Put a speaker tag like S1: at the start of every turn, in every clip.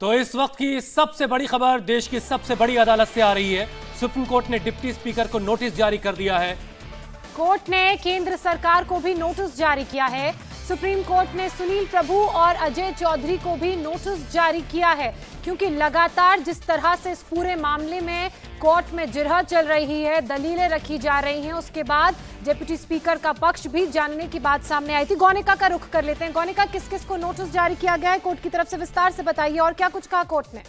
S1: तो इस वक्त की सबसे बड़ी खबर देश की सबसे बड़ी अदालत से आ रही है। सुप्रीम कोर्ट ने डिप्टी स्पीकर को नोटिस जारी कर दिया है।
S2: कोर्ट ने केंद्र सरकार को भी नोटिस जारी किया है। सुप्रीम कोर्ट ने सुनील प्रभु और अजय चौधरी को भी नोटिस जारी किया है, क्योंकि लगातार जिस तरह से इस पूरे मामले में कोर्ट में जिरह चल रही है, दलीलें रखी जा रही हैं, उसके बाद डिप्टी स्पीकर का पक्ष भी जानने की बात सामने आई थी। गौनिका का रुख कर लेते हैं। गौनिका, किस किस को नोटिस जारी किया गया है कोर्ट की तरफ से, विस्तार से बताइए और क्या कुछ कहा कोर्ट ने?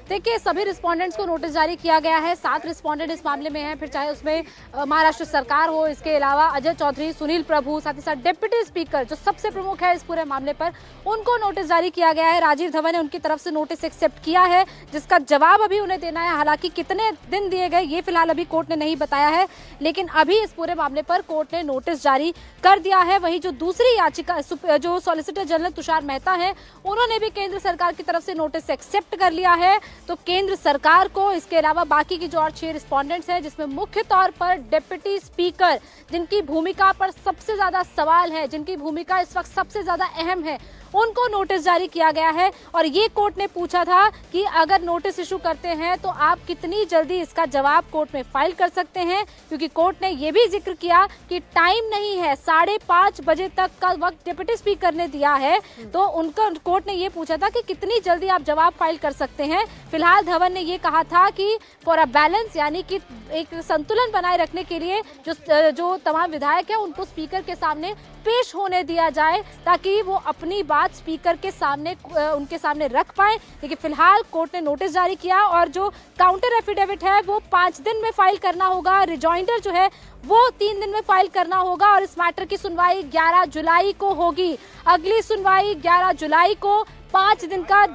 S3: देखिए, सभी रिस्पोंडेंट्स को नोटिस जारी किया गया है। 7 रिस्पोंडेंट इस मामले में हैं, फिर चाहे उसमें महाराष्ट्र सरकार हो, इसके अलावा अजय चौधरी, सुनील प्रभु, साथ ही साथ डिप्टी स्पीकर जो सबसे प्रमुख है इस पूरे मामले पर, उनको नोटिस जारी किया गया है। राजीव धवन ने उनकी तरफ से नोटिस एक्सेप्ट किया है, जिसका जवाब अभी उन्हें देना है। हालांकि कितने दिन दिए गए ये फिलहाल अभी कोर्ट ने नहीं बताया है, लेकिन अभी इस पूरे मामले पर कोर्ट ने नोटिस जारी कर दिया है। वहीं जो दूसरी याचिका, जो सॉलिसिटर जनरल तुषार मेहता है, उन्होंने भी केंद्र सरकार की तरफ से नोटिस एक्सेप्ट कर लिया है। तो केंद्र सरकार को, इसके अलावा बाकी की जो और 6 रिस्पोंडेंट्स हैं, जिसमें मुख्य तौर पर डिप्टी स्पीकर, जिनकी भूमिका पर सबसे ज्यादा सवाल है, जिनकी भूमिका इस वक्त सबसे ज्यादा अहम है, उनको नोटिस जारी किया गया है। और ये कोर्ट ने पूछा था कि अगर नोटिस इशू करते हैं तो आप कितनी जल्दी इसका जवाब कोर्ट में फाइल कर सकते हैं, क्योंकि कोर्ट ने ये भी जिक्र किया कि टाइम नहीं है, 5:30 बजे तक का वक्त डिप्टी स्पीकर ने दिया है। तो उनका कोर्ट ने ये पूछा था कि कितनी जल्दी आप जवाब फाइल कर सकते हैं। फिलहाल धवन ने ये कहा था कि फॉर अ बैलेंस, यानी कि एक संतुलन बनाए रखने के लिए जो तमाम विधायक हैं उनको स्पीकर के सामने पेश होने दिया जाए, ताकि वो अपनी बात स्पीकर के सामने उनके सामने रख पाए। लेकिन फिलहाल कोर्ट ने नोटिस जारी किया और जो काउंटर एफिडेविट है वो 5 दिन में फाइल करना होगा। रिजॉइंडर जो है वो 3 दिन में फाइल करना होगा और इस मैटर की सुनवाई 11 जुलाई को होगी। अगली सुनवाई 11 जुलाई को। 5 दिन का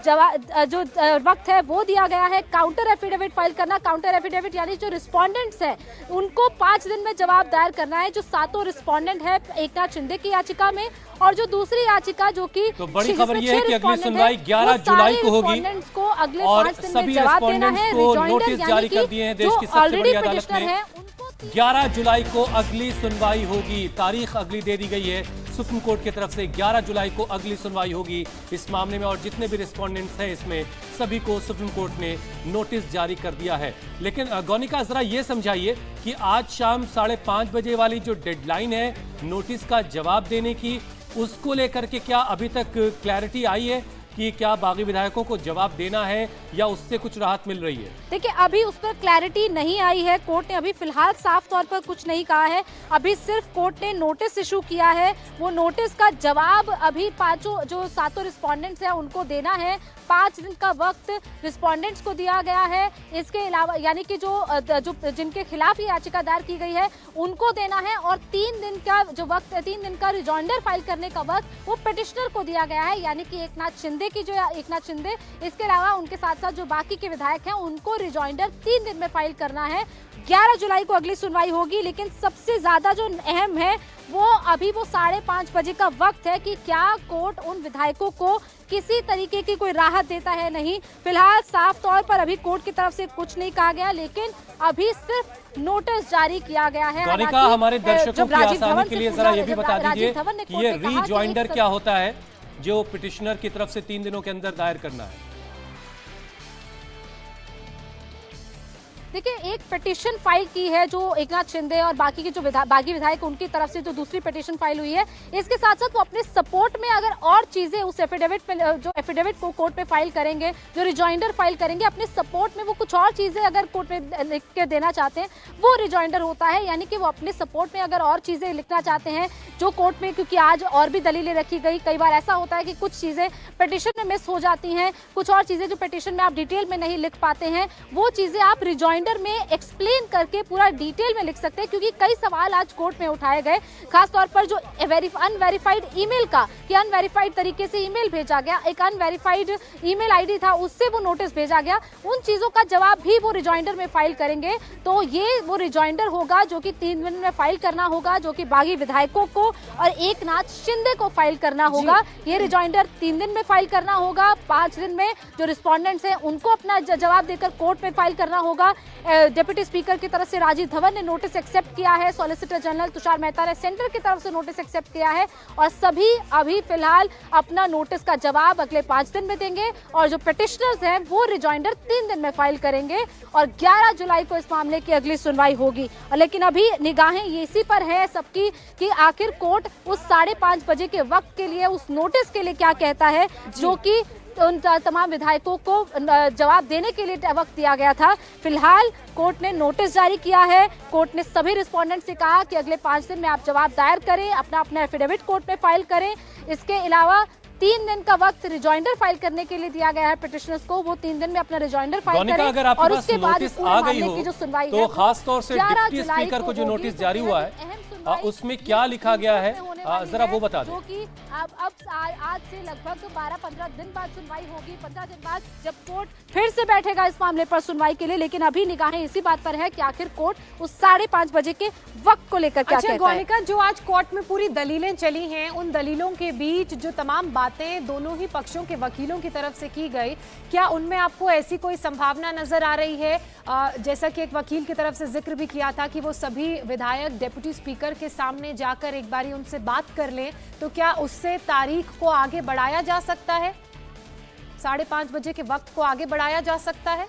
S3: जो वक्त है वो दिया गया है काउंटर एफिडेविट फाइल करना। काउंटर एफिडेविट यानी जो रिस्पोंडेंट्स हैं उनको 5 दिन में जवाब दायर करना है। जो 7 रिस्पोंडेंट है एकनाथ शिंदे की याचिका में, और जो दूसरी याचिका जो कि
S1: तो बड़ी खबर ये है कि अगली सुनवाई 11 जुलाई को होगी
S3: को अगले
S1: और
S3: 5 दिन में
S1: सभी
S3: जवाब देना है।
S1: रिस्पोंडेंट्स को नोटिस जारी कर दिए हैं देश की सबसे बड़ी अदालत ने। 11 जुलाई को अगली सुनवाई होगी, तारीख अगली दे दी गई है सुप्रीम कोर्ट की तरफ से। 11 जुलाई को अगली सुनवाई होगी इस मामले में, और जितने भी रिस्पोंडेंट्स हैं इसमें सभी को सुप्रीम कोर्ट ने नोटिस जारी कर दिया है। लेकिन गौनिका, जरा ये समझाइए कि आज शाम 5:30 बजे वाली जो डेडलाइन है नोटिस का जवाब देने की, उसको लेकर के क्या अभी तक क्लैरिटी आई है कि क्या बागी विधायकों को जवाब देना है या उससे कुछ राहत मिल रही है? देखिए,
S3: अभी उस पर क्लैरिटी नहीं आई है। कोर्ट ने अभी फिलहाल साफ तौर पर कुछ नहीं कहा है। अभी सिर्फ कोर्ट ने नोटिस इशू किया है। वो नोटिस का जवाब अभी 7 रिस्पोंडेंट्स हैं उनको देना है। 5 दिन का वक्त रिस्पोंडेंट्स को दिया गया है। इसके अलावा यानी कि जो जिनके खिलाफ ये याचिका दायर की गई है उनको देना है, और 3 दिन का जो वक्त है, 3 दिन का रिजॉइंडर फाइल करने का वक्त वो पिटिशनर को दिया गया है, यानी कि एकनाथ शिंदे, इसके अलावा उनके साथ साथ जो बाकी के विधायक हैं उनको रिजॉइंडर 3 दिन में फाइल करना है। 11 जुलाई को अगली सुनवाई होगी। लेकिन सबसे ज्यादा जो अहम है वो अभी वो 5:30 बजे का वक्त है कि क्या कोर्ट उन विधायकों को किसी तरीके की कोई राहत देता है, नहीं। फिलहाल साफ तौर पर अभी कोर्ट की तरफ से कुछ नहीं कहा गया, लेकिन अभी सिर्फ नोटिस जारी किया गया है।
S1: गौनिका, हमारे दर्शकों की आसानी के लिए जरा ये भी बता दीजिए कि ये रीजॉइंडर क्या होता है जो पिटिशनर की तरफ से 3 दिनों के अंदर दायर करना है?
S3: देखिए, एक पिटीशन फाइल की है जो एकनाथ शिंदे और बाकी के जो बागी विधायक उनकी तरफ से जो दूसरी पिटीशन फाइल हुई है, इसके साथ साथ वो अपने सपोर्ट में अगर और चीजें उस एफिडेविट में, जो एफिडेविट को कोर्ट में फाइल करेंगे, जो रिजॉइंडर फाइल करेंगे, अपने सपोर्ट में वो कुछ और चीजें अगर कोर्ट में लिख के देना चाहते हैं वो रिजॉइंडर होता है। यानी कि वो अपने सपोर्ट में अगर और चीजें लिखना चाहते हैं जो कोर्ट में, क्योंकि आज और भी दलीलें रखी गई, कई बार ऐसा होता है कि कुछ चीजें पिटीशन में मिस हो जाती हैं, कुछ और चीजें जो पिटीशन में आप डिटेल में नहीं लिख पाते हैं, वो चीजें आप रिजॉइंडर में एक्सप्लेन करके पूरा डिटेल में लिख सकते हैं। क्योंकि कई सवाल आज कोर्ट में उठाए गए, खासतौर पर जो अनवेरिफाइड ईमेल का, कि अनवेरिफाइड तरीके से ईमेल भेजा गया, एक अनवेरिफाइड ईमेल आईडी था, उससे वो नोटिस भेजा गया, उन चीजों का जवाब भी वो रिजॉइंडर में फाइल करेंगे। तो ये वो रिजॉइंडर होगा जो कि 3 दिन में फाइल करना होगा, जो कि बागी विधायकों को और एकनाथ शिंदे को फाइल करना होगा। ये रिजॉइंडर 3 दिन में फाइल करना होगा। 5 दिन में जो रिस्पोंडेंट्स हैं उनको अपना जवाब देकर कोर्ट में फाइल करना होगा। डिप्टी स्पीकर की तरफ से राजीव धवन ने नोटिस एक्सेप्ट किया है, सॉलिसिटर जनरल तुषार मेहता ने सेंटर की तरफ से नोटिस एक्सेप्ट किया है और सभी अभी फिलहाल अपना नोटिस का जवाब अगले 5 दिन में देंगे और जो पिटिशनर्स हैं वो रिजॉइंडर 3 दिन में फाइल करेंगे और 11 जुलाई को इस मामले की अगली सुनवाई होगी। लेकिन अभी निगाहें इसी पर है सबकी कि आखिर कोर्ट उस 5:30 बजे के वक्त के लिए, उस नोटिस के लिए क्या कहता है, जो कि उन तमाम विधायकों को जवाब देने के लिए वक्त दिया गया था। फिलहाल कोर्ट ने नोटिस जारी किया है। कोर्ट ने सभी रिस्पोंडेंट से कहा कि अगले 5 दिन में आप जवाब दायर करें, अपना एफिडेविट कोर्ट में फाइल करें। इसके अलावा 3 दिन का वक्त रिजॉइंडर फाइल करने के लिए दिया गया है पिटिशनर्स को, वो 3 दिन में अपना रिजॉइंडर फाइल करें।
S1: अगर आपके पास नोटिस आ गई हो
S3: जो सुनवाई
S1: तो खास तौर से डिप्टी स्पीकर को जो नोटिस जारी हुआ है उसमें क्या लिखा गया है, जरा वो बता दें।
S3: जो कि अब आज से लगभग 12-15 दिन बाद सुनवाई होगी, 15 दिन बाद जब कोर्ट फिर से बैठेगा इस मामले पर सुनवाई के लिए। लेकिन अभी निगाहें इसी बात पर है कि आखिर कोर्ट उस 5:30 बजे के वक्त को लेकर क्या कहता है।
S2: गौनिका, जो आज कोर्ट में पूरी दलीलें चली हैं, उन दलीलों के बीच जो तमाम बातें दोनों ही पक्षों के वकीलों की तरफ से की गई, क्या उनमें आपको ऐसी कोई संभावना नजर आ रही है, जैसा कि एक वकील की तरफ से जिक्र भी किया था कि वो सभी विधायक डिप्टी स्पीकर के सामने जाकर एक बारी उनसे बात कर लें, तो क्या उससे तारीख को आगे बढ़ाया जा सकता है, 5:30 बजे के वक्त को आगे बढ़ाया जा सकता है?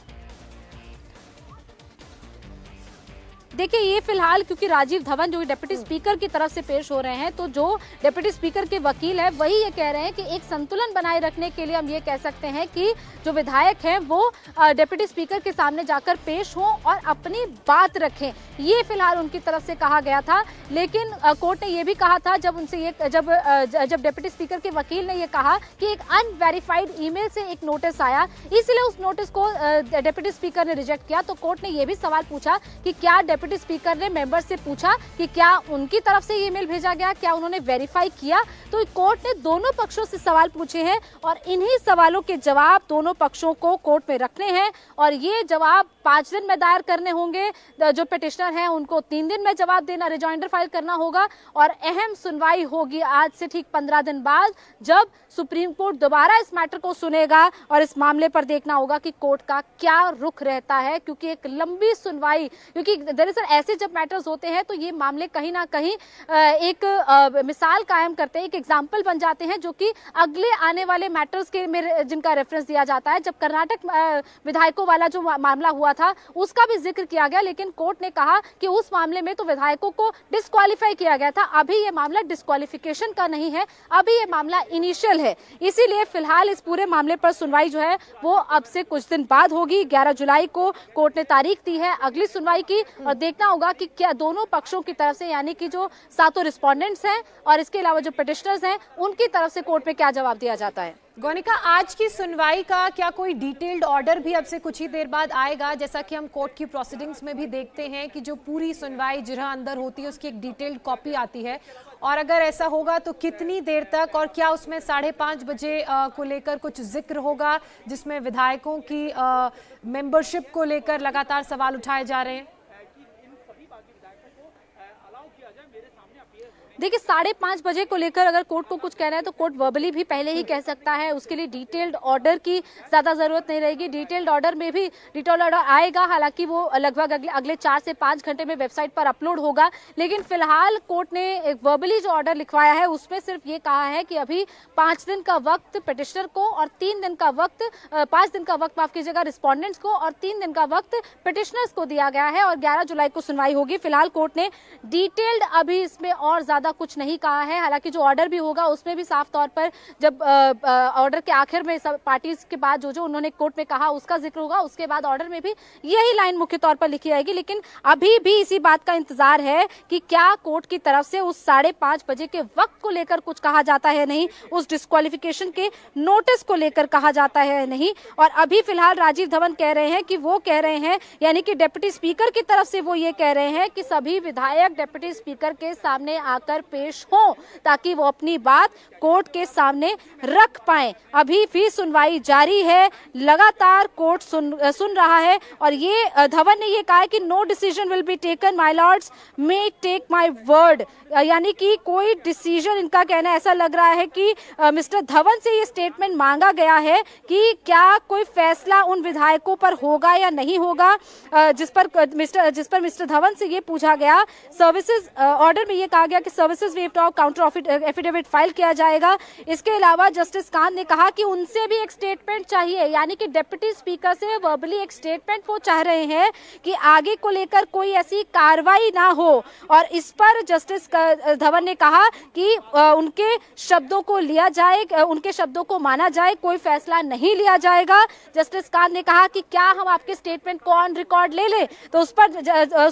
S3: देखिए, ये फिलहाल क्योंकि राजीव धवन जो डिप्टी स्पीकर की तरफ से पेश हो रहे हैं, तो जो डिप्टी स्पीकर के वकील है वही ये कह रहे हैं कि एक संतुलन बनाए रखने के लिए हम ये कह सकते हैं कि जो विधायक हैं वो डिप्टी स्पीकर के सामने जाकर पेश हों और अपनी बात रखें। ये फिलहाल उनकी तरफ से कहा गया था। लेकिन कोर्ट ने ये भी कहा था जब उनसे ये जब डिप्टी स्पीकर के वकील ने ये कहा कि एक अनवेरिफाइड ईमेल से एक नोटिस आया, इसलिए उस नोटिस को डिप्टी स्पीकर ने रिजेक्ट किया। तो कोर्ट ने ये भी सवाल पूछा कि क्या डिप्टी स्पीकर ने मेंबर से पूछा कि क्या उनकी तरफ से ईमेल भेजा गया, क्या उन्होंने वेरीफाई किया। तो कोर्ट ने दोनों पक्षों से सवाल पूछे हैं और इन्हीं सवालों के जवाब दोनों पक्षों को कोर्ट में रखने हैं और ये जवाब 5 दिन में दायर करने होंगे। जो पिटिशनर हैं उनको 3 दिन में जवाब देना, रिजॉइंडर फाइल करना होगा और अहम सुनवाई होगी आज से ठीक 15 दिन बाद, जब सुप्रीम कोर्ट दोबारा इस मैटर को सुनेगा और इस मामले पर देखना होगा कि कोर्ट का क्या रुख रहता है। क्योंकि एक लंबी सुनवाई, क्योंकि दरअसल ऐसे जब मैटर्स होते हैं तो ये मामले कहीं ना कहीं एक मिसाल कायम करते हैं, एक एग्जाम्पल बन जाते हैं, जो कि अगले आने वाले मैटर्स के में जिनका रेफरेंस दिया जाता है। जब कर्नाटक विधायकों वाला जो मामला हुआ था उसका भी जिक्र किया गया, लेकिन कोर्ट ने कहा कि उस मामले में तो विधायकों को डिस्क्वालीफाई किया गया था। अभी ये मामला डिस्क्वालिफिकेशन का नहीं है, अभी ये मामला इनिशियल है। इसीलिए फिलहाल इस पूरे मामले पर सुनवाई जो है वो अब से कुछ दिन बाद होगी। 11 जुलाई को कोर्ट ने तारीख दी है अगली सुनवाई की और देखना होगा कि क्या दोनों पक्षों की तरफ से, यानी कि जो 7 रिस्पोंडेंट्स हैं और इसके अलावा जो पिटिशनर्स हैं, उनकी तरफ से कोर्ट में क्या जवाब दिया जाता है।
S2: गौनिका, आज की सुनवाई का क्या कोई डिटेल्ड ऑर्डर भी अब से कुछ ही देर बाद आएगा? जैसा कि हम कोर्ट की प्रोसीडिंग्स में भी देखते हैं कि जो पूरी सुनवाई जिरह अंदर होती है उसकी एक डिटेल्ड कॉपी आती है, और अगर ऐसा होगा तो कितनी देर तक, और क्या उसमें 5:30 बजे को लेकर कुछ जिक्र होगा जिसमें विधायकों की मेंबरशिप को लेकर लगातार सवाल उठाए जा रहे हैं?
S3: देखिए, 5:30 बजे को लेकर अगर कोर्ट को कुछ कहना है तो कोर्ट वर्बली भी पहले ही कह सकता है, उसके लिए डिटेल्ड ऑर्डर की ज़्यादा ज़रूरत नहीं रहेगी। डिटेल्ड ऑर्डर में भी डिटेल्ड ऑर्डर आएगा, हालांकि वो लगभग अगले 4 से 5 घंटे में वेबसाइट पर अपलोड होगा। लेकिन फिलहाल कोर्ट ने एक वर्बली जो ऑर्डर लिखवाया है उसमें सिर्फ ये कहा है कि अभी 5 दिन का वक्त पिटिशनर को और 3 दिन का वक्त 5 दिन का वक्त, माफ कीजिएगा, रिस्पोंडेंट्स को और 3 दिन का वक्त पिटिशनर्स को दिया गया है और 11 जुलाई को सुनवाई होगी। फिलहाल कोर्ट ने डिटेल्ड अभी इसमें और ज्यादा कुछ नहीं कहा है। हालांकि जो ऑर्डर भी होगा उसमें भी साफ तौर पर जब ऑर्डर के आखिर में सब पार्टीज के बाद जो उन्होंने कोर्ट में कहा उसका जिक्र होगा, उसके बाद ऑर्डर में भी यही लाइन मुख्य तौर पर लिखी जाएगी। लेकिन अभी भी इसी बात का इंतजार है कि क्या कोर्ट की तरफ से उस 5:30 बजे के वक्त को लेकर कुछ कहा जाता है नहीं, उस डिस्क्वालिफिकेशन के नोटिस को लेकर कहा जाता है नहीं। और अभी फिलहाल राजीव धवन कह रहे हैं कि वो कह रहे हैं, यानी कि डिप्टी स्पीकर की तरफ से वो ये कह रहे हैं कि सभी विधायक डिप्टी स्पीकर के सामने आकर जाकर पेश हों ताकि वो अपनी बात कोर्ट के सामने रख पाए। अभी भी सुनवाई जारी है, लगातार कोर्ट सुन रहा है और ये धवन ने ये कहा है कि no decision will be taken my lords, may take my word, यानी कि कोई डिसीजन, इनका कहना ऐसा लग रहा है कि मिस्टर धवन से ये स्टेटमेंट मांगा गया है कि क्या कोई फैसला उन विधायकों पर होगा या नहीं होगा, जिस पर मिस्टर धवन से ये पूछा गया। सर्विसेज ऑर्डर में ये कहा गया कि services waived of counter affidavit file किया जाएगा। इसके अलावा जस्टिस कांत ने कहा कि उनसे भी एक स्टेटमेंट चाहिए, यानी कि डिप्टी स्पीकर से वर्बली एक स्टेटमेंट वो चाह रहे हैं कि आगे को लेकर कोई ऐसी कार्रवाई ना हो। और इस पर जस्टिस धवन ने कहा कि उनके शब्दों को लिया जाए, उनके शब्दों को माना जाए, कोई फैसला नहीं लिया जाएगा। जस्टिस कांत ने कहा कि क्या हम आपके स्टेटमेंट को ऑन रिकॉर्ड ले लें, तो उस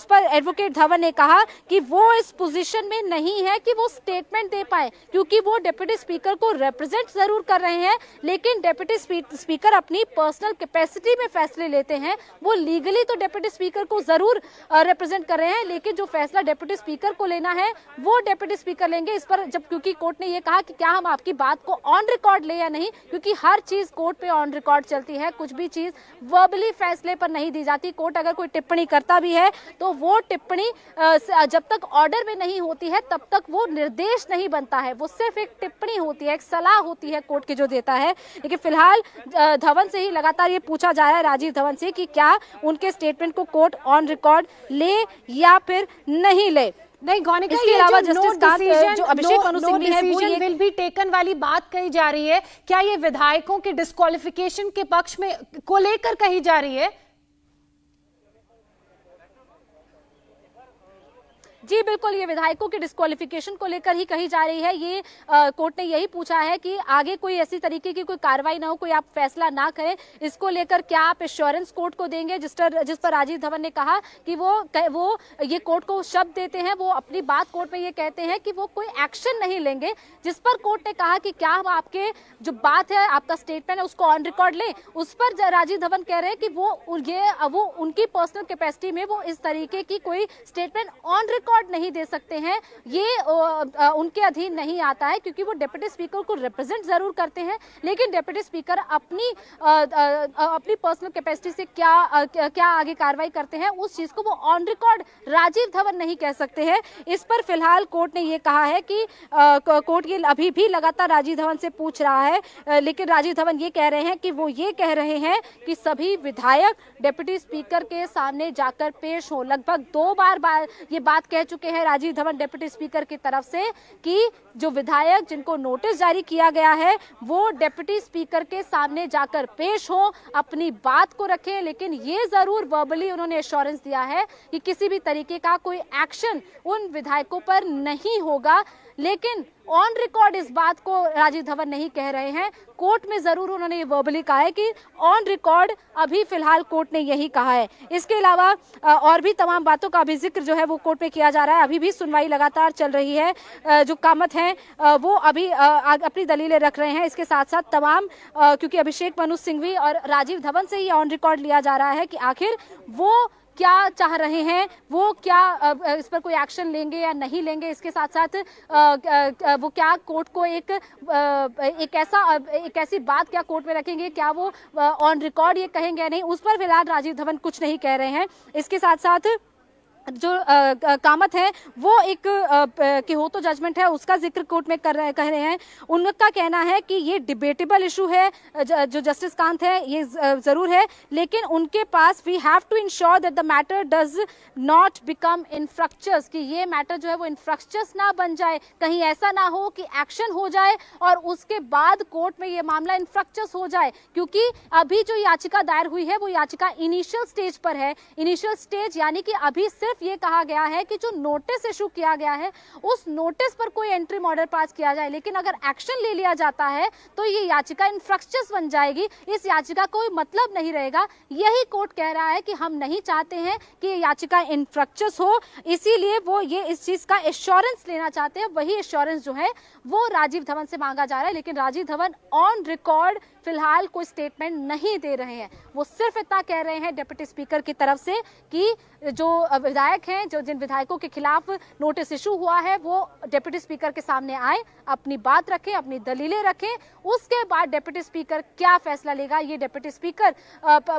S3: पर एडवोकेट धवन ने कहा कि वो इस पोजीशन में नहीं है कि वो स्टेटमेंट दे पाए, क्योंकि वो डिप्टी स्पीकर को रिप्रेजेंट जरूर कर रहे हैं, लेकिन डिप्टी स्पीकर अपनी पर्सनल कैपेसिटी में फैसले लेते हैं। वो लीगली तो डिप्टी स्पीकर को जरूर रिप्रेजेंट कर रहे हैं, लेकिन जो फैसला डिप्टी स्पीकर को लेना है वो डिप्टी स्पीकर लेंगे। इस पर जब क्योंकि कोर्ट ने ये कहा कि क्या हम आपकी बात को ऑन रिकॉर्ड ले या नहीं, क्योंकि हर चीज कोर्ट पे ऑन रिकॉर्ड चलती है, कुछ भी चीज वर्बली फैसले पर नहीं दी जाती। कोर्ट अगर कोई टिप्पणी करता भी है तो वो टिप्पणी जब तक ऑर्डर में नहीं होती है तब तक वो निर्देश नहीं बनता है, वो सिर्फ एक टिप्पणी होती है, एक सलाह होती है कोर्ट की जो देता है। लेकिन फिलहाल धवन से ही लगातार ये पूछा जा रहा है, राजीव धवन से, कि क्या उनके स्टेटमेंट को कोर्ट ऑन रिकॉर्ड ले या फिर नहीं ले।
S2: नहीं गौनिका,
S3: इसके अलावा जस्टिस कांत जो अभिषेक मनु सिंघवी है वो ये
S2: विल बी टेकन वाली बात कही जा रही है, क्या ये विधायकों के डिस्क्वालिफिकेशन के पक्ष में को लेकर कही जा रही है?
S3: जी बिल्कुल, ये विधायकों के डिस्क्वालिफिकेशन को लेकर ही कही जा रही है। ये कोर्ट ने यही पूछा है कि आगे कोई ऐसी तरीके की कोई कार्रवाई ना हो, कोई आप फैसला ना करें, इसको लेकर क्या आप एश्योरेंस कोर्ट को देंगे, जिस पर राजीव धवन ने कहा कि वो ये कोर्ट को शब्द देते हैं, वो अपनी बात कोर्ट में ये कहते हैं कि वो कोई एक्शन नहीं लेंगे। जिस पर कोर्ट ने कहा कि क्या हम आपके जो बात है, आपका स्टेटमेंट है, उसको ऑन रिकॉर्ड लें, उस पर राजीव धवन कह रहे हैं कि वो उनकी पर्सनल कैपेसिटी में वो इस तरीके की कोई स्टेटमेंट ऑन रिकॉर्ड नहीं दे सकते हैं, ये उनके अधीन नहीं आता है, क्योंकि वो डिप्टी स्पीकर को रिप्रेजेंट जरूर करते हैं, लेकिन डिप्टी स्पीकर अपनी पर्सनल कैपेसिटी से क्या आगे कार्रवाई करते हैं उस चीज को वो ऑन रिकॉर्ड राजीव धवन नहीं कह सकते हैं। इस पर फिलहाल कोर्ट ने ये कहा है कि कोर्ट ये अभी भी लगातार राजीव धवन से पूछ रहा है, लेकिन राजीव धवन ये कह रहे हैं कि वो ये कह रहे हैं कि सभी विधायक डिप्टी स्पीकर के सामने जाकर पेश हो। लगभग 2 बार ये बात कह चुके हैं राजीव धवन डिप्टी स्पीकर की तरफ से कि जो विधायक जिनको नोटिस जारी किया गया है वो डिप्टी स्पीकर के सामने जाकर पेश हो, अपनी बात को रखें। लेकिन ये जरूर वर्बली उन्होंने एश्योरेंस दिया है कि किसी भी तरीके का कोई एक्शन उन विधायकों पर नहीं होगा, लेकिन ऑन रिकॉर्ड इस बात को राजीव धवन नहीं कह रहे हैं। कोर्ट में जरूर उन्होंने ये वर्बली कहा है कि ऑन रिकॉर्ड अभी फिलहाल कोर्ट ने यही कहा है। इसके अलावा और भी तमाम बातों का अभी जिक्र जो है वो कोर्ट में किया जा रहा है। अभी भी सुनवाई लगातार चल रही है। जो कामत हैं वो अभी अपनी दलीलें रख रहे हैं। इसके साथ साथ तमाम क्योंकि अभिषेक मनु सिंघवी और राजीव धवन से ही ऑन रिकॉर्ड लिया जा रहा है कि आखिर वो क्या चाह रहे हैं, वो क्या इस पर कोई एक्शन लेंगे या नहीं लेंगे। इसके साथ साथ वो क्या कोर्ट को एक ऐसी बात क्या कोर्ट में रखेंगे, क्या वो ऑन रिकॉर्ड ये कहेंगे या नहीं, उस पर फिलहाल राजीव धवन कुछ नहीं कह रहे हैं। इसके साथ साथ जो कामत है वो एक कि हो तो जजमेंट है उसका जिक्र कोर्ट में कह रहे हैं। उनका कहना है कि ये डिबेटेबल इशू है, जो जस्टिस कांत है ये जरूर है, लेकिन उनके पास we have to ensure that the matter does not become infructuous, कि ये मैटर जो है वो इन्फ्रक्चर्स ना बन जाए, कहीं ऐसा ना हो कि एक्शन हो जाए और उसके बाद कोर्ट में ये मामला इन्फ्रक्चर्स हो जाए। क्योंकि अभी जो याचिका दायर हुई है वो याचिका इनिशियल स्टेज पर है। इनिशियल स्टेज यानी कि अभी सिर्फ ये कहा गया है कि जो नोटिस इशू किया गया है उस नोटिस पर कोई एंट्री ऑर्डर पास किया जाए, लेकिन अगर एक्शन ले लिया जाता है तो ये याचिका इन्फ्रक्चर्स बन जाएगी, इस याचिका कोई मतलब नहीं रहेगा। यही कोर्ट कह रहा है कि हम नहीं चाहते हैं कि ये याचिका इन्फ्रक्चर्स हो, इसीलिए वो ये इस चीज का एश्योरेंस लेना चाहते हैं। वही एश्योरेंस जो है वो राजीव धवन से मांगा जा रहा है, लेकिन राजीव धवन ऑन रिकॉर्ड फिलहाल कोई स्टेटमेंट नहीं दे रहे हैं। वो सिर्फ इतना कह रहे हैं डिप्टी स्पीकर की तरफ से कि जो विधायक हैं, जो जिन विधायकों के खिलाफ नोटिस इशू हुआ है, वो डिप्टी स्पीकर के सामने आए, अपनी बात रखें, अपनी दलीलें रखें। उसके बाद डिप्टी स्पीकर क्या फैसला लेगा ये डिप्टी स्पीकर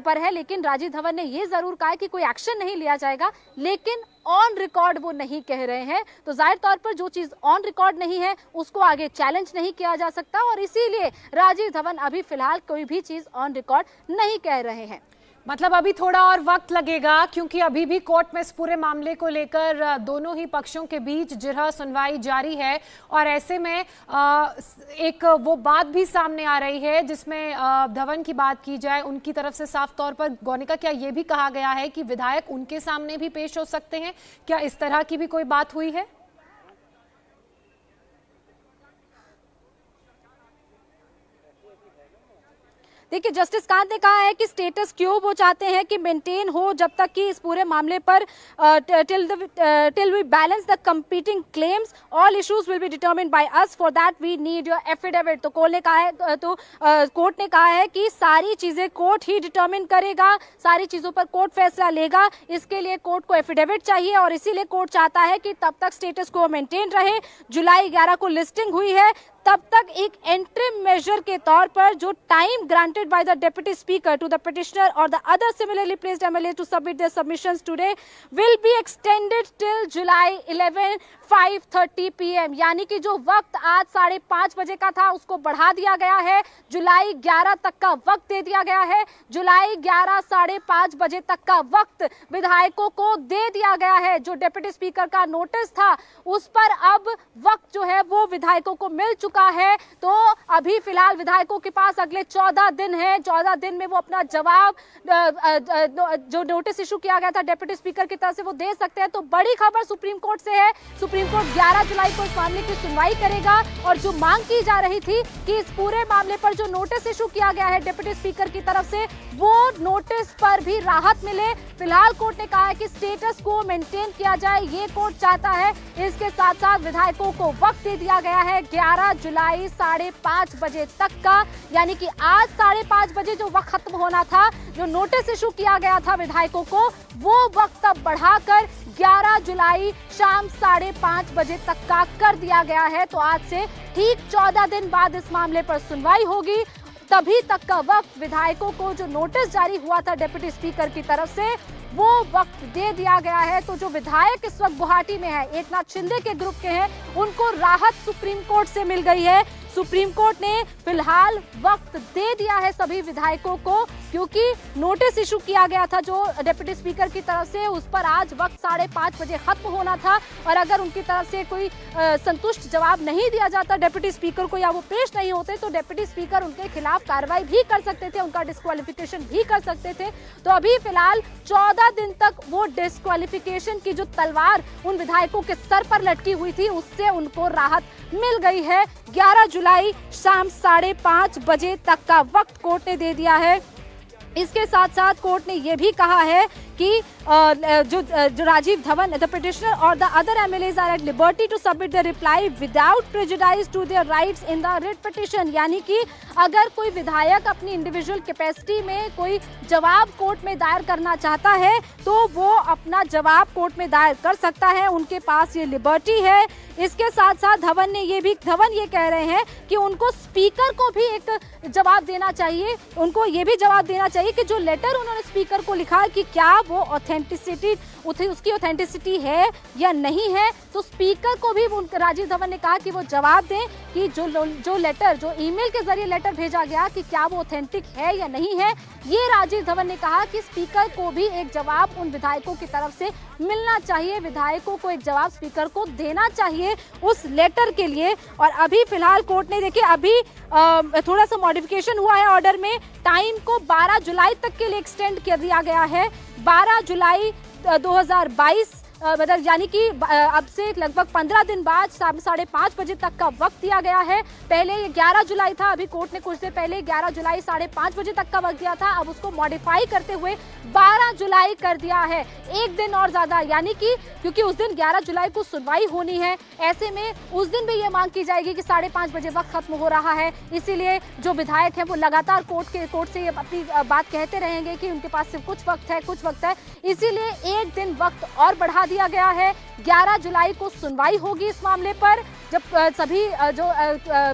S3: पर है। लेकिन राजीव धवन ने ये जरूर कहा है कि कोई एक्शन नहीं लिया जाएगा, लेकिन ऑन रिकॉर्ड वो नहीं कह रहे हैं। तो जाहिर तौर पर जो चीज ऑन रिकॉर्ड नहीं है उसको आगे चैलेंज नहीं किया जा सकता, और इसीलिए राजीव धवन अभी फिलहाल कोई भी चीज ऑन रिकॉर्ड नहीं कह रहे हैं।
S2: मतलब अभी थोड़ा और वक्त लगेगा, क्योंकि अभी भी कोर्ट में इस पूरे मामले को लेकर दोनों ही पक्षों के बीच जिरह सुनवाई जारी है। और ऐसे में एक वो बात भी सामने आ रही है जिसमें धवन की बात की जाए, उनकी तरफ से साफ तौर पर गोनिका क्या ये भी कहा गया है कि विधायक उनके सामने भी पेश हो सकते हैं? क्या इस तरह की भी कोई बात हुई है?
S3: देखिए, जस्टिस कांत ने कहा है कि स्टेटस क्यों वो चाहते हैं कि मेंटेन हो जब तक कि इस पूरे मामले पर till we balance the competing claims all issues will be determined by us, for that we need your affidavit. तो कोर्ट ने कहा है कि सारी चीजें कोर्ट ही डिटरमिन करेगा, सारी चीजों पर कोर्ट फैसला लेगा, इसके लिए कोर्ट को एफिडेविट चाहिए, और इसीलिए कोर्ट चाहता है कि तब तक स्टेटस को मेंटेन रहे। जुलाई 11 को लिस्टिंग हुई है, तब तक एक एंट्रीम मेजर के तौर पर जो time granted by the deputy speaker to the petitioner और the other similarly placed MLA to submit their submissions today will be extended till July 11 5:30 PM। यानी कि जो वक्त आज 5:30 बजे का था उसको बढ़ा दिया गया है, जुलाई 11 तक का वक्त दे दिया गया है। जुलाई 11 5:30 बजे तक का वक्त विधायकों को दे दिया गया है। जो डेप्यूटी स्पीकर का नोटिस था उस पर अब वक्त जो है वो विधायकों को मिल चुका है। तो अभी फिलहाल विधायकों के पास अगले 14 दिन है, 14 दिन में वो अपना जवाब जो नोटिस इशू किया गया था डेप्यूटी स्पीकर की तरफ से वो दे सकते हैं। तो बड़ी खबर सुप्रीम कोर्ट से है, सुप्रीम कोर्ट 11 जुलाई को इस मामले की सुनवाई करेगा, और जो मांग की जा रही थी कि इस पूरे मामले पर जो नोटिस इशू किया गया है डेप्यूटी स्पीकर की तरफ से, वो नोटिस पर भी राहत मिले। फिलहाल कोर्ट ने कहा है कि स्टेटस को मेंटेन किया जाए, ये कोर्ट चाहता है। इसके साथ साथ विधायकों को वक्त दे दिया गया है 11 जुलाई 5:30 बजे तक का, यानी कि आज 5:30 बजे जो वक्त खत्म होना था, जो नोटिस इशू किया गया था विधायकों को, वो वक्त अब बढ़ाकर 11 जुलाई शाम 5:30 बजे तक का कर दिया गया है। तो आज से ठीक 14 दिन बाद इस मामले पर सुनवाई होगी। तभी तक का वक्त विधायकों को जो नोटिस जारी हुआ था डेप्यूटी स्पीकर की तरफ से, वो वक्त दे दिया गया है। तो जो विधायक इस वक्त गुवाहाटी में है, एकनाथ शिंदे के ग्रुप के हैं, उनको राहत सुप्रीम कोर्ट से मिल गई है। सुप्रीम कोर्ट ने फिलहाल वक्त दे दिया है सभी विधायकों को, क्योंकि नोटिस इशू किया गया था जो डिप्टी स्पीकर की तरफ से, उस पर आज वक्त 5:30 बजे खत्म होना था। और अगर उनकी तरफ से कोई संतुष्ट जवाब नहीं दिया जाता डिप्टी स्पीकर को, या वो पेश नहीं होते, तो डिप्टी स्पीकर उनके खिलाफ कार्रवाई भी कर सकते थे, उनका डिस्क्वालिफिकेशन भी कर सकते थे। तो अभी फिलहाल 14 दिन तक वो डिस्क्वालिफिकेशन की जो तलवार उन विधायकों के सर पर लटकी हुई थी, उससे उनको राहत मिल गई है। 11 जुलाई शाम 5:30 बजे तक का वक्त कोर्ट ने दे दिया है। इसके साथ साथ कोर्ट ने यह भी कहा है कि जो राजीव धवन, द पिटिशनर और the other MLAs are at liberty to submit the reply without prejudice to their rights in the writ petition. यानी कि अगर कोई विधायक अपनी इंडिविजुअल कैपेसिटी में कोई जवाब कोर्ट में दायर करना चाहता है, तो वो अपना जवाब कोर्ट में दायर कर सकता है, उनके पास ये लिबर्टी है। इसके साथ साथ धवन ये कह रहे हैं कि उनको स्पीकर को भी एक जवाब देना चाहिए, उनको ये भी जवाब देना चाहिए कि जो लेटर उन्होंने स्पीकर को लिखा कि क्या वो उसकी ऑथेंटिसिटी है या नहीं है। तो स्पीकर को भी राजीव धवन ने कहा कि वो जवाब दें कि जो लेटर, जो ईमेल के जरिए लेटर भेजा गया, कि क्या वो ऑथेंटिक है या नहीं है। ये राजीव धवन ने कहा कि स्पीकर को भी एक जवाब उन विधायकों की तरफ से मिलना चाहिए, विधायकों को एक जवाब स्पीकर को देना चाहिए उस लेटर के लिए। और अभी फिलहाल कोर्ट ने, देखिए अभी थोड़ा सा मॉडिफिकेशन हुआ है ऑर्डर में, टाइम को 12 जुलाई तक के लिए एक्सटेंड कर दिया गया है। 12 जुलाई 2022 मतलब यानी कि अब से लगभग 15 दिन बाद 5:30 बजे तक का वक्त दिया गया है। पहले ये 11 जुलाई था, अभी कोर्ट ने कुछ देर पहले 11 जुलाई 5:30 बजे तक का वक्त दिया था। अब उसको मॉडिफाई करते हुए 12 जुलाई कर दिया है, एक दिन और ज्यादा। यानी कि क्योंकि उस दिन 11 जुलाई को सुनवाई होनी है, ऐसे में उस दिन भी ये मांग की जाएगी कि 5:30 बजे वक्त खत्म हो रहा है। इसीलिए जो विधायक हैं वो लगातार कोर्ट से ये अपनी बात कहते रहेंगे कि उनके पास सिर्फ कुछ वक्त है। इसीलिए एक दिन वक्त और बढ़ा दिया गया है। 11 जुलाई को सुनवाई होगी इस मामले पर, जब सभी जो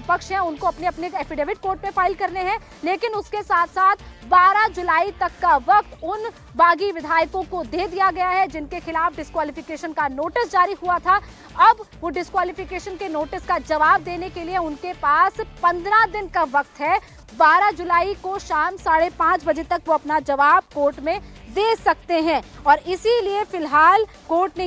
S3: पक्ष हैं उनको अपने अपने एफिडेविट कोर्ट में फाइल करने हैं। लेकिन उसके साथ साथ 12 जुलाई तक का वक्त उन बागी विधायकों को दे दिया गया है जिनके खिलाफ डिस्क्वालिफिकेशन का नोटिस जारी हुआ था। अब वो डिस्क्वालिफिकेशन के नोटिस का जवाब देने के लिए उनके पास 15 दिन का वक्त है। 12 जुलाई को शाम 5:30 बजे तक वो अपना जवाब कोर्ट में दे सकते हैं। और इसीलिए फिलहाल कोर्ट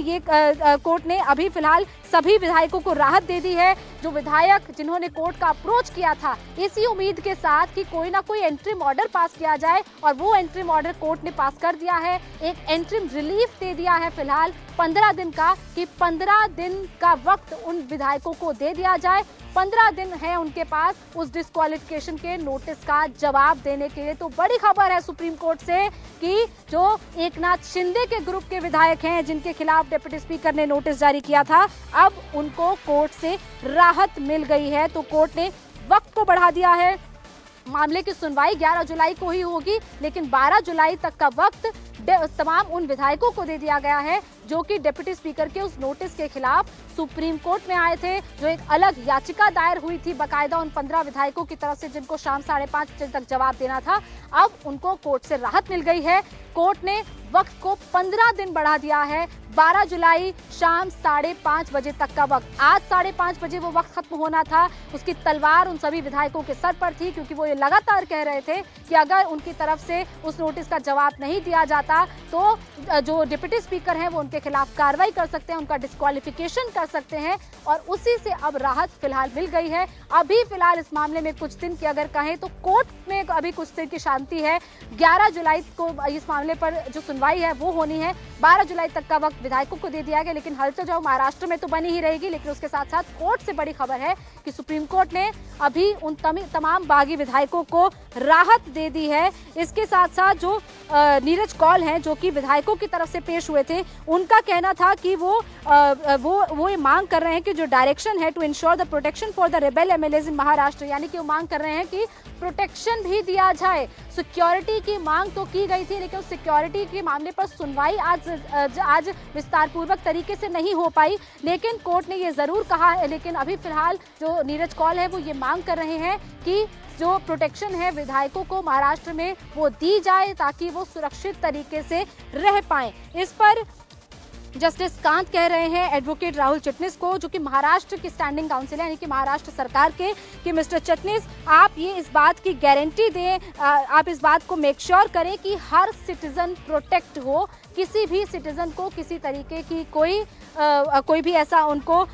S3: ने अभी फिलहाल सभी विधायकों को राहत दे दी है। जो विधायक जिन्होंने कोर्ट का अप्रोच किया था इसी उम्मीद के साथ कि कोई ना कोई एंट्रिम ऑर्डर पास किया जाए, और वो एंट्रिम ऑर्डर कोर्ट ने पास कर दिया है। एक एंट्रिम रिलीफ दे दिया है फिलहाल 15 दिन का, कि 15 दिन का वक्त उन विधायकों को दे दिया जाए। 15 दिन है उनके पास उस डिस्क्वालिफिकेशन के नोटिस का जवाब देने के लिए। तो बड़ी खबर है सुप्रीम कोर्ट से कि जो एकनाथ शिंदे के ग्रुप के विधायक हैं जिनके खिलाफ डिप्टी स्पीकर ने नोटिस जारी किया था, अब उनको कोर्ट से राहत मिल गई है। तो कोर्ट ने वक्त को बढ़ा दिया है। मामले की सुनवाई 11 जुलाई को ही होगी, लेकिन 12 जुलाई तक का वक्त तमाम उन विधायकों को दे दिया गया है जो कि डिप्टी स्पीकर के उस नोटिस के खिलाफ सुप्रीम कोर्ट में आए थे। जो एक अलग याचिका दायर हुई थी बाकायदा उन 15 विधायकों की तरफ से जिनको शाम 5:30 बजे तक जवाब देना था, अब उनको कोर्ट से राहत मिल गई है। कोर्ट ने वक्त को 15 दिन बढ़ा दिया है। 12 जुलाई शाम 5:30 बजे तक का वक्त। आज 5:30 बजे वो वक्त खत्म होना था। उसकी तलवार उन सभी विधायकों के सर पर थी, क्योंकि वो ये लगातार कह रहे थे कि अगर उनकी तरफ से उस नोटिस का जवाब नहीं दिया जाता तो जो डिप्टी स्पीकर हैं वो उनके खिलाफ कार्रवाई कर सकते हैं, उनका डिस्क्वालिफिकेशन कर सकते हैं। और उसी से अब राहत फिलहाल मिल गई है। अभी फिलहाल इस मामले में कुछ दिन की अगर कहें तो कोर्ट में अभी कुछ दिन की शांति है। 11 जुलाई को इस मामले पर जो सुनवाई है वो होनी है। 12 जुलाई तक का वक्त विधायकों को दे दिया गया, लेकिन हलचल जो महाराष्ट्र में तो बनी ही रहेगी। लेकिन उसके साथ साथ कोर्ट से बड़ी खबर है कि सुप्रीम कोर्ट ने अभी उन तमाम बागी विधायकों को राहत दे दी है। इसके साथ साथ जो नीरज कौल हैं जो कि विधायकों की तरफ से पेश हुए थे, उनका कहना था कि वो ये मांग कर रहे हैं कि जो डायरेक्शन है to ensure the protection for the rebel MLAs in Maharashtra, यानी कि वो मांग कर रहे हैं कि प्रोटेक्शन भी दिया जाए। सिक्योरिटी की मांग तो की गई थी, लेकिन उस सिक्योरिटी के मामले पर सुनवाई आज विस्तार पूर्वक तरीके से नहीं हो पाई। लेकिन कोर्ट ने ये जरूर कहा है, लेकिन अभी फिलहाल जो नीरज कौल है वो ये मांग कर रहे हैं कि जो प्रोटेक्शन है विधायकों को महाराष्ट्र में वो दी जाए ताकि वो सुरक्षित तरीके से रह पाएं। इस पर जस्टिस कांत कह रहे हैं एडवोकेट राहुल चिटनिस को, जो कि महाराष्ट्र की स्टैंडिंग काउंसिल है, यानी कि महाराष्ट्र सरकार के, कि मिस्टर चिटनिस आप ये इस बात की गारंटी दें, आप इस बात को मेक श्योर करें कि हर सिटीजन प्रोटेक्ट हो, किसी भी सिटीजन को किसी तरीके की कोई भी ऐसा उनको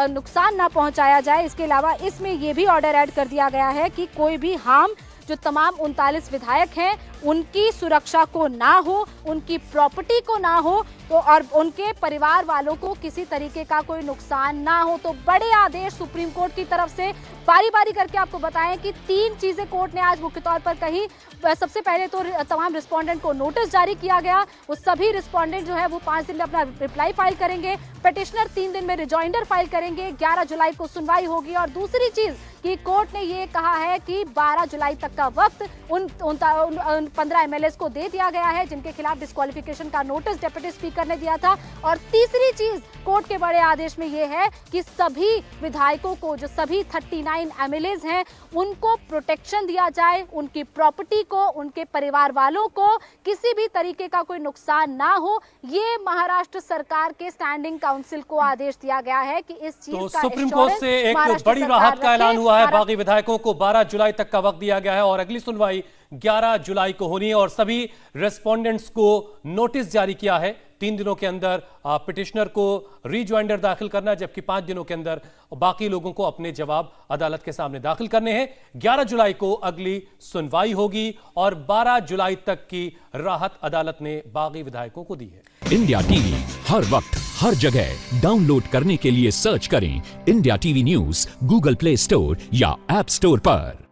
S3: नुकसान ना पहुंचाया जाए। इसके अलावा इसमें ये भी ऑर्डर ऐड कर दिया गया है कि कोई भी हार्म जो तमाम 39 विधायक हैं उनकी सुरक्षा को ना हो, उनकी प्रॉपर्टी को ना हो, तो और उनके परिवार वालों को किसी तरीके का कोई नुकसान ना हो। तो बड़े आदेश सुप्रीम कोर्ट की तरफ से। बारी बारी करके आपको बताएं कि 3 चीजें कोर्ट ने आज मुख्य तौर पर कही। सबसे पहले तो तमाम रिस्पोंडेंट को नोटिस जारी किया गया। वो सभी रिस्पोंडेंट जो है वो 5 दिन में अपना रिप्लाई फाइल करेंगे। पिटिशनर 3 दिन में रिजॉइंडर फाइल करेंगे। 11 जुलाई को सुनवाई होगी। और दूसरी चीज कि कोर्ट ने ये कहा है कि 12 जुलाई तक का वक्त उन 15 एमएलएस को दे दिया गया है जिनके खिलाफ डिस्क्वालिफिकेशन का नोटिस डिप्टी स्पीकर ने दिया था। और तीसरी चीज कोर्ट के बड़े आदेश में ये है कि सभी विधायकों को, जो सभी 39 एमएलएस हैं, उनको प्रोटेक्शन दिया जाए, उनकी प्रॉपर्टी को, उनके परिवार वालों को किसी भी तरीके का कोई नुकसान ना हो। ये महाराष्ट्र सरकार के स्टैंडिंग काउंसिल को आदेश दिया गया है कि इस चीज का
S1: सुप्रीम कोर्ट से एक बड़ी राहत का ऐलान हुआ है। बागी विधायकों को 12 जुलाई तक का वक्त दिया गया है और अगली सुनवाई 11 जुलाई को होनी है। और सभी रेस्पोंडेंट्स को नोटिस जारी किया है 3 दिनों के अंदर पिटिशनर को रीज्वाइंडर दाखिल करना, जबकि 5 दिनों के अंदर बाकी लोगों को अपने जवाब अदालत के सामने दाखिल करने हैं। 11 जुलाई को अगली सुनवाई होगी और 12 जुलाई तक की राहत अदालत ने बागी विधायकों को दी है।
S4: इंडिया टीवी हर वक्त हर जगह डाउनलोड करने के लिए सर्च करें India TV news Google play store या ऐप स्टोर पर।